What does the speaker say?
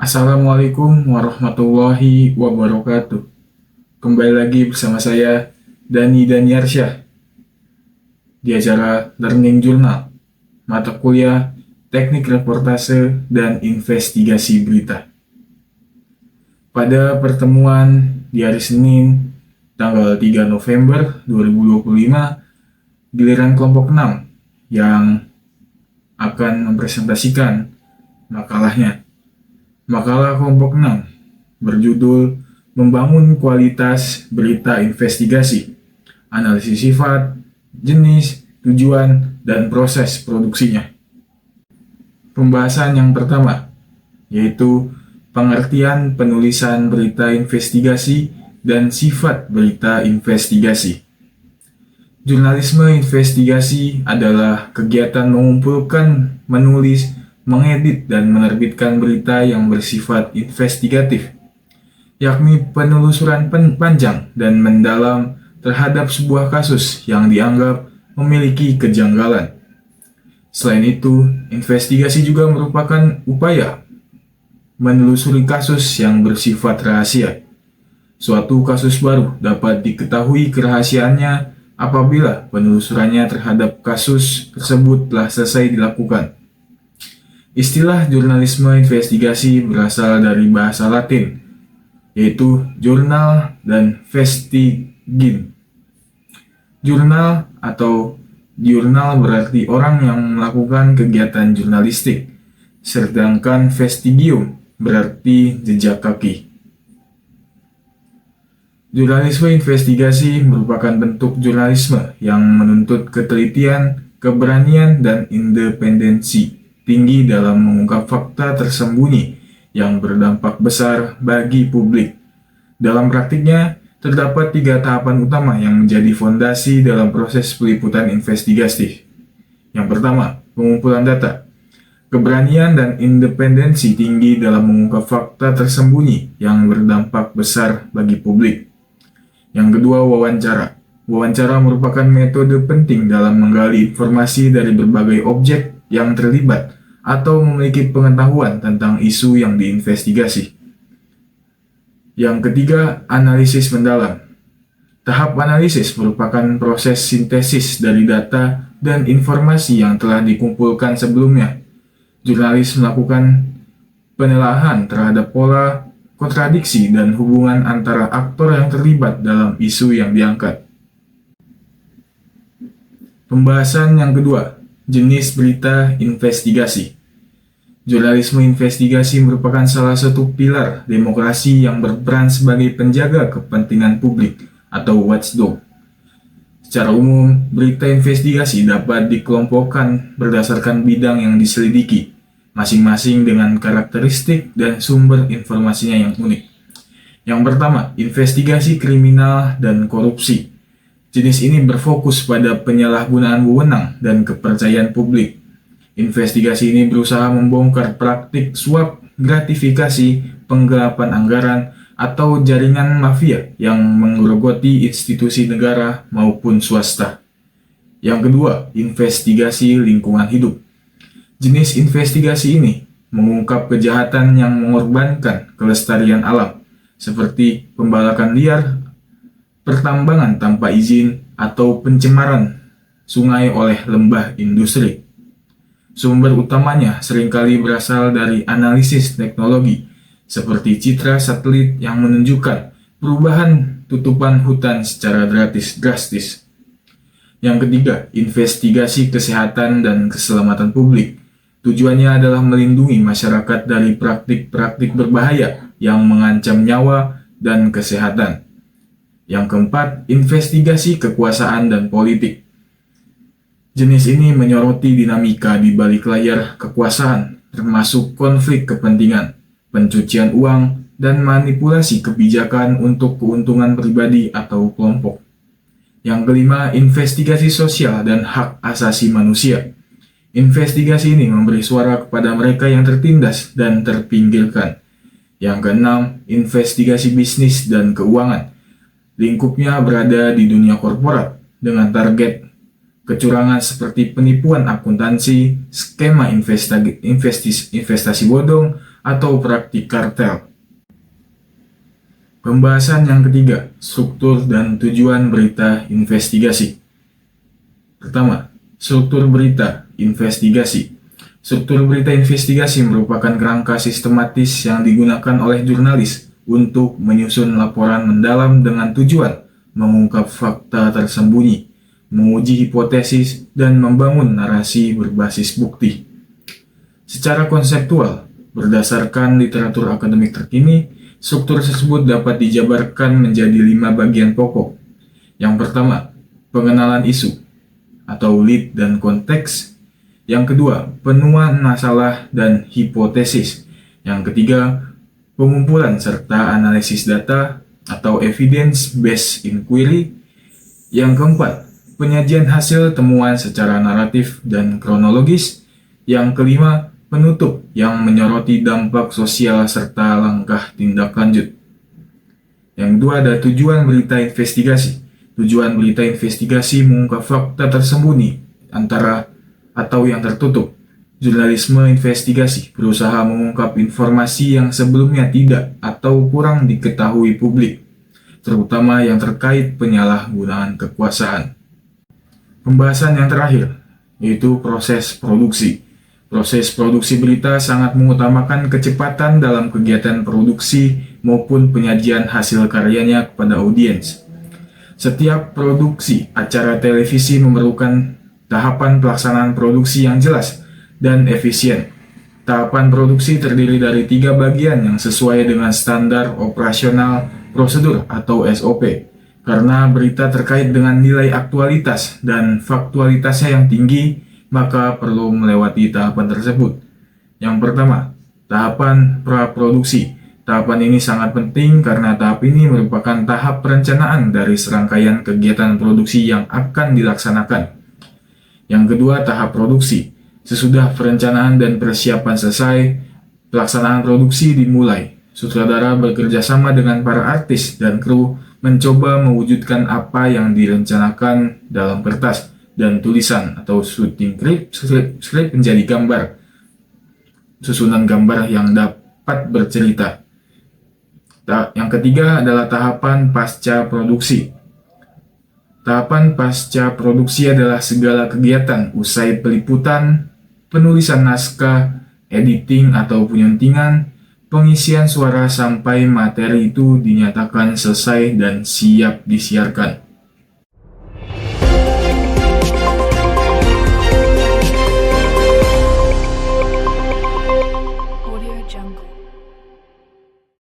Assalamualaikum warahmatullahi wabarakatuh. Kembali lagi bersama saya, Dani Daniarsyah, di acara Learning Journal, mata kuliah Teknik Reportase dan Investigasi Berita. Pada pertemuan di hari Senin, tanggal 3 November 2025, giliran kelompok 6 yang akan mempresentasikan makalahnya. Makalah kelompok 6 berjudul Membangun Kualitas Berita Investigasi, Analisis Sifat, Jenis, Tujuan, dan Proses Produksinya. Pembahasan yang pertama, yaitu pengertian penulisan berita investigasi dan sifat berita investigasi. Jurnalisme investigasi adalah kegiatan mengumpulkan, menulis, mengedit dan menerbitkan berita yang bersifat investigatif, yakni penelusuran panjang dan mendalam terhadap sebuah kasus yang dianggap memiliki kejanggalan. Selain itu, investigasi juga merupakan upaya menelusuri kasus yang bersifat rahasia. Suatu kasus baru dapat diketahui kerahasiaannya apabila penelusurannya terhadap kasus tersebut telah selesai dilakukan. Istilah jurnalisme investigasi berasal dari bahasa Latin, yaitu jurnal dan vestigin. Jurnal atau diurnal berarti orang yang melakukan kegiatan jurnalistik, sedangkan vestigium berarti jejak kaki. Jurnalisme investigasi merupakan bentuk jurnalisme yang menuntut ketelitian, keberanian, dan independensi tinggi dalam mengungkap fakta tersembunyi yang berdampak besar bagi publik. Dalam praktiknya, terdapat 3 tahapan utama yang menjadi fondasi dalam proses peliputan investigatif. Yang pertama, pengumpulan data. Keberanian dan independensi tinggi dalam mengungkap fakta tersembunyi yang berdampak besar bagi publik. Yang kedua, wawancara. Wawancara merupakan metode penting dalam menggali informasi dari berbagai objek yang terlibat atau memiliki pengetahuan tentang isu yang diinvestigasi. Yang ketiga, analisis mendalam. Tahap analisis merupakan proses sintesis dari data dan informasi yang telah dikumpulkan sebelumnya. Jurnalis melakukan penelaahan terhadap pola, kontradiksi, dan hubungan antara aktor yang terlibat dalam isu yang diangkat. Pembahasan yang kedua, jenis berita investigasi. Jurnalisme investigasi merupakan salah satu pilar demokrasi yang berperan sebagai penjaga kepentingan publik atau watchdog. Secara umum, berita investigasi dapat dikelompokkan berdasarkan bidang yang diselidiki, masing-masing dengan karakteristik dan sumber informasinya yang unik. Yang pertama, investigasi kriminal dan korupsi. Jenis ini berfokus pada penyalahgunaan wewenang dan kepercayaan publik. Investigasi ini berusaha membongkar praktik suap, gratifikasi, penggelapan anggaran, atau jaringan mafia yang menggerogoti institusi negara maupun swasta. Yang kedua, investigasi lingkungan hidup. Jenis investigasi ini mengungkap kejahatan yang mengorbankan kelestarian alam, seperti pembalakan liar, pertambangan tanpa izin, atau pencemaran sungai oleh limbah industri. Sumber utamanya seringkali berasal dari analisis teknologi, seperti citra satelit yang menunjukkan perubahan tutupan hutan secara drastis. Yang ketiga, investigasi kesehatan dan keselamatan publik. Tujuannya adalah melindungi masyarakat dari praktik-praktik berbahaya yang mengancam nyawa dan kesehatan. Yang keempat, investigasi kekuasaan dan politik. Jenis ini menyoroti dinamika di balik layar kekuasaan, termasuk konflik kepentingan, pencucian uang, dan manipulasi kebijakan untuk keuntungan pribadi atau kelompok. Yang kelima, investigasi sosial dan hak asasi manusia. Investigasi ini memberi suara kepada mereka yang tertindas dan terpinggirkan. Yang keenam, investigasi bisnis dan keuangan. Lingkupnya berada di dunia korporat dengan target kecurangan seperti penipuan akuntansi, skema investasi bodong, atau praktik kartel. Pembahasan yang ketiga, struktur dan tujuan berita investigasi. Pertama, struktur berita investigasi. Struktur berita investigasi merupakan kerangka sistematis yang digunakan oleh jurnalis untuk menyusun laporan mendalam dengan tujuan mengungkap fakta tersembunyi, menguji hipotesis, dan membangun narasi berbasis bukti. Secara konseptual, berdasarkan literatur akademik terkini, struktur tersebut dapat dijabarkan menjadi 5 bagian pokok. Yang pertama, pengenalan isu atau lead dan konteks. Yang kedua, penuaan masalah dan hipotesis. Yang ketiga, pengumpulan serta analisis data atau evidence-based inquiry. Yang keempat, penyajian hasil temuan secara naratif dan kronologis. Yang kelima, penutup yang menyoroti dampak sosial serta langkah tindak lanjut. Yang kedua ada tujuan berita investigasi. Tujuan berita investigasi mengungkap fakta tersembunyi atau yang tertutup. Jurnalisme investigasi berusaha mengungkap informasi yang sebelumnya tidak atau kurang diketahui publik, terutama yang terkait penyalahgunaan kekuasaan. Pembahasan yang terakhir, yaitu proses produksi. Proses produksi berita sangat mengutamakan kecepatan dalam kegiatan produksi maupun penyajian hasil karyanya kepada audiens. Setiap produksi acara televisi memerlukan tahapan pelaksanaan produksi yang jelas dan efisien. Tahapan produksi terdiri dari 3 bagian yang sesuai dengan standar operasional prosedur atau SOP. Karena berita terkait dengan nilai aktualitas dan faktualitasnya yang tinggi, maka perlu melewati tahapan tersebut. Yang pertama, tahapan praproduksi. Tahapan ini sangat penting karena tahap ini merupakan tahap perencanaan dari serangkaian kegiatan produksi yang akan dilaksanakan. Yang kedua, tahap produksi. Sesudah perencanaan dan persiapan selesai, pelaksanaan produksi dimulai. Sutradara bekerja sama dengan para artis dan kru mencoba mewujudkan apa yang direncanakan dalam kertas dan tulisan atau shooting script menjadi gambar, susunan gambar yang dapat bercerita. Yang ketiga adalah tahapan pasca produksi. Tahapan pasca produksi adalah segala kegiatan usai peliputan, penulisan naskah, editing atau penyuntingan, pengisian suara sampai materi itu dinyatakan selesai dan siap disiarkan.